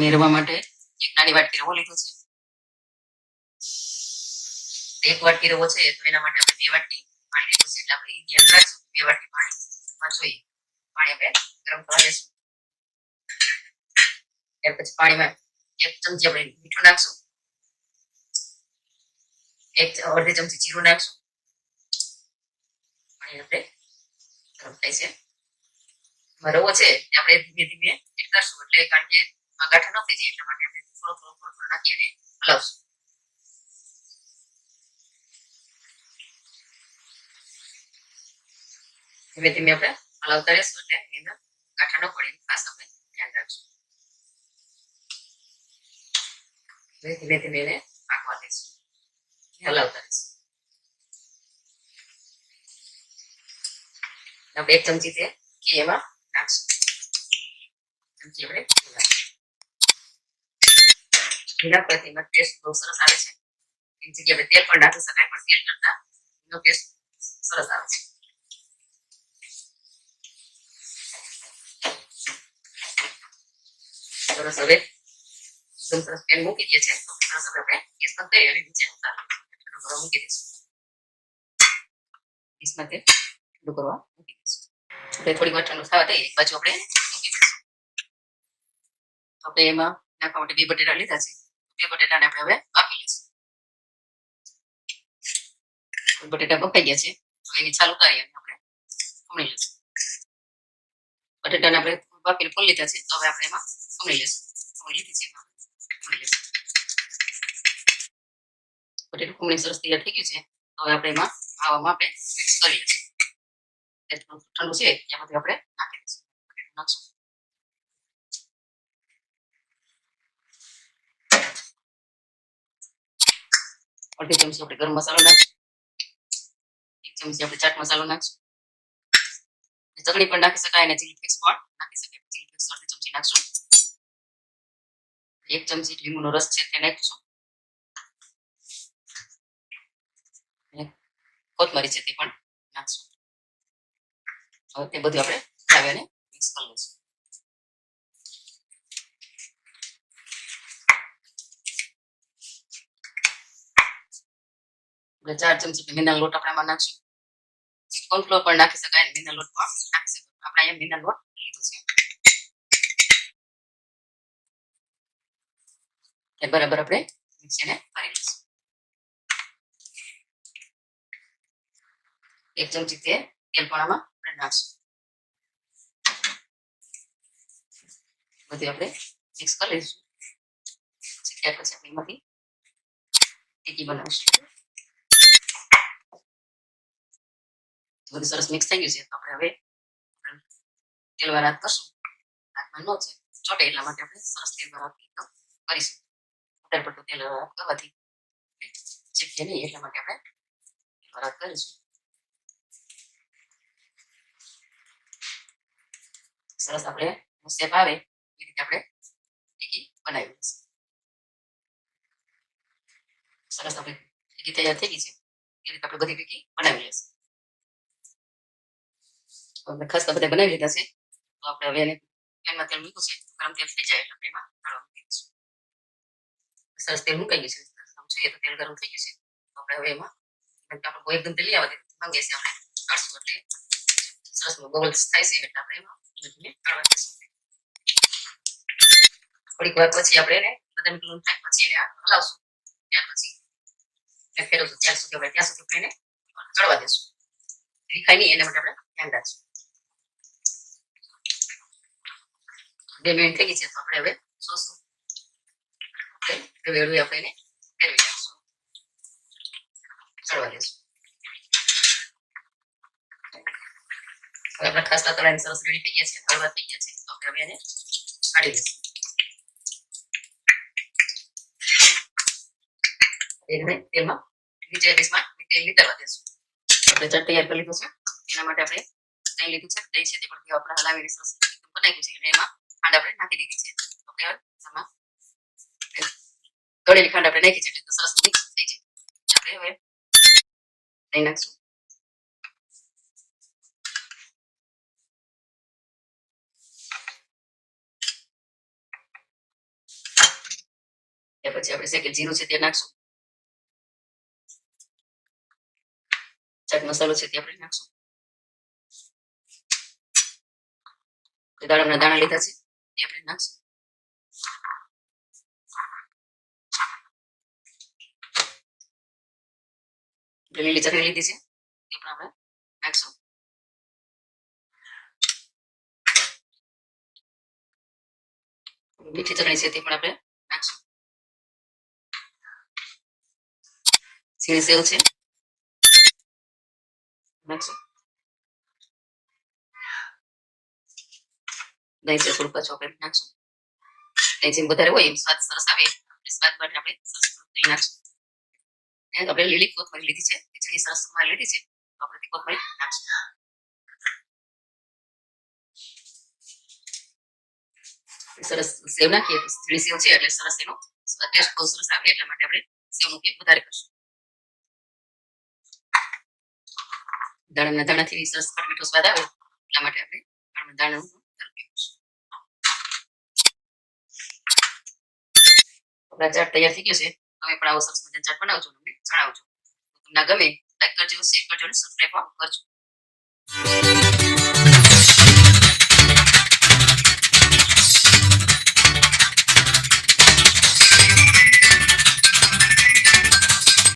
મેં રવા માટે એક નાની વાટકી રવો લીધો છે. એક વાટકી રવો છે તો એના માટે આપણે 2 વાટકી પાણી લીધું છે. એટલે આપણે ધ્યાન રાખશું 2 વાટકી પાણી જોઈએ. પાણી આપણે ગરમ કરવા દેશું. ત્યાર પછી પાણીમાં 1 ચમચી આપણે મીઠું નાખશું. 1 અડધી ચમચી જીરું નાખશું. પાણી આપણે ગરમ થાય છે. રવો છે તે આપણે ધીમે ધીમે એડ કરશું એટલે કારણ કે ગાંઠા ન થઈ જાય એટલા માટે આપણે થોડો નાખી અને હલાવશું. ધીમે ધીમે આપણે હલાવતા રહેશું એટલે એની અંદર ગાંઠા ન પડે ખાસ આપણે ધ્યાન રાખશું. ધીમે ધીમે એને પાકવા દઈશું, હલાવતા રહીશું. આપણે 1 ચમચી ઘી એમાં નાખશું. ચમચી આપણે ઘી નાખવાથી એમાં ટેસ્ટ બહુ સરસ આવે છે. એની જગ્યાએ આપણે તેલ પણ નાખી શકાય, પણ તેલ કરતા એનો ટેસ્ટ સરસ આવે છે. સરસ હવે એકદમ સરસ પેન મૂકી દે છે. સરસ હવે આપણે ગેસ બંધ કરી અને નીચે ઠંડુ કરવા મૂકી દઈશું. ગેસમાં તે ઠંડુ કરવા મૂકી દઈશું. આપણે થોડી વાર ઠંડુ થવા દઈએ, એક બાજુ આપણે મૂકી દઈશું. આપણે એમાં નાખવા માટે 2 બટેટા લીધા છે. 2 બટેટાને આપણે હવે બાફી લઈશું. બટેટા બફાઈ ગયા છે તો એની છાલ ઉતારી અને આપણે ખમણી લઈશું. બટેટાને આપણે બાફીને ફોલી લીધા છે તો હવે આપણે એમાં ખમણી લઈશું. બટેટું ખમણી સરસ તૈયાર થઈ ગયું છે. હવે આપણે એમાં આવામાં આપણે મિક્સ કરી લઈશું. ઠંડુ છે ત્યાં બધું આપણે નાખી દઈશું. બટેટું નાખશું. અડધી ચમચી આપણે ગરમ મસાલો નાખશું. 1 ચમચી આપણે ચાટ મસાલો નાખશું. ચટણી પણ નાખી શકાય અને ચીલી ફ્લેક્સ પણ નાખી શકાય. ચીલી ફ્લેક્સ અડધી ચમચી નાખશું. 1 ચમચી લીંબુનો રસ છે તે નાખીશું. કોથમરી છે તે પણ નાખશું. હવે તે બધું આપણે લાવીને મિક્સ કરી લઈશું. આપણે 4 ચમચી મેંદાનો લોટ આપણે આમાં નાખશું. કોર્નફ્લોર પણ નાખી શકાય, મેંદાનો લોટ પણ નાખી શકાય. આપણે અહીંયા મેંદાનો લોટ લીધો છે. બરાબર આપણે મિક્સને કરી લઈશું. 1 ચમચી તેલ પણ આમાં આપણે નાખશું. બધું આપણે મિક્સ કરી લઈશું. ત્યાર પછી આપણે એમાંથી ટીકી બનાવીશું. બધું સરસ મિક્સ થઈ ગયું છે તો આપણે હવે તેલમાં રાત કરશું. રાતમાં ન છે ચોટે એટલા માટે આપણે સરસ તેલમાં રાત કરીશું. વધારે પડતું તેલ કરવાથી ચીપકે નહીં એટલા માટે આપણે રાત કરીશું. સરસ આપણે શેપ આવે એ રીતે આપણે ટીકી બનાવી લઈશું. સરસ આપણે ટીકી તૈયાર થઈ ગઈ છે એ રીતે આપણે બધી ટીકી બનાવી લઈશું. ખાસ તો બધા બનાવી લીધા છે તો આપણે હવે એને પેનમાં તેલ મૂક્યું છે. ગરમ તેલ થઈ જાય એટલે એમાં તળવા મૂકી દઈશું. સરસ તેલ મુકાઈ ગયું છે. જોઈએ તો તેલ ગરમ થઈ ગયું છે તો આપણે હવે એમાં આપણે કોઈ એકદમ તેલ આવે માંગીએ છીએ આપણે તળશું એટલે સરસ બબલ્સ થાય છે એટલે આપણે એમાં તળવા દઈશું. થોડીક વાર પછી આપણે એને બદામ કિલો થાય પછી એને હલાવશું. ત્યાર પછી એને ફેરવશું. ત્યાં સુધી આપણે એને તળવા દઈશું. રીખાય નહીં એના માટે આપણે ધ્યાન રાખશું. 2 મિનિટ થઈ ગઈ છે તો આપણે હવે જોશું. વેળવી આપણે એને ફેરવી નાખશું. તળવા દઈશું. હવે આપણા ખાસ તળાની સરસ રેડી થઈ ગયા છે, હળવા થઈ ગયા છે તો આપણે હવે એને કાઢી દઈશું. તેલમાં નીચે ડીશમાં તેલ નીતરવા દઈશું. આપણે ચટ તૈયાર કરી લીધું છે. એના માટે આપણે દહીં લીધું છે. દહીં છે તે પણ આપણે હલાવીને સરસ બનાવ્યું છે અને એમાં ખાંડ આપણે નાખી દીધી છે. આપણે એમાં તળેલી ખાંડ આપણે નાખી છે એટલે સરસ મિક્સ થઈ જાય. આપણે હવે દહીં નાખશું. એ પછી આપણે શેકેલ જીરું છે તે નાખશું. ચાટ મસાલો છે તે આપણે નાખશું. દાડમના દાણા લીધા છે તે આપણે નાખશું. લીલી ચટણી લીધી છે તે પણ આપણે નાખશું. મીઠી ચટણી છે તે પણ આપણે નાખશું. ઝીણી સેવ છે નાખશું. દહીં છે થોડું પાછું આપણે નાખશું. દહીં જેમ વધારે હોય એમ સ્વાદ સરસ આવે સ્વાદ માટે આપણે સરસ દહીં નાખશું. આપણે લીલી કોથમરી લીધી છે ખીચડી સરસ લીધી છે તો આપણે તે કોથમરી નાખશું. સરસ સેવ નાખીએ તો ઝીણી સેવ છે એટલે સરસ એનો ટેસ્ટ બહુ સરસ આવે એટલા માટે આપણે સેવનો ઉપયોગ વધારે કરશું. દાડમના દાણાથી સરસ મીઠો સ્વાદ આવે એટલા માટે આપણે દાડમના દાણાનો ઉપયોગ કરશું. આપણા ચાટ તૈયાર થઈ ગયો છે. તમે પણ આવો સરસ મજાનો ચાટ બનાવજો અને જણાવજો. તમને ગમે લાઈક કરજો, શેર કરજો અને સબસ્ક્રાઈબ પણ કરજો.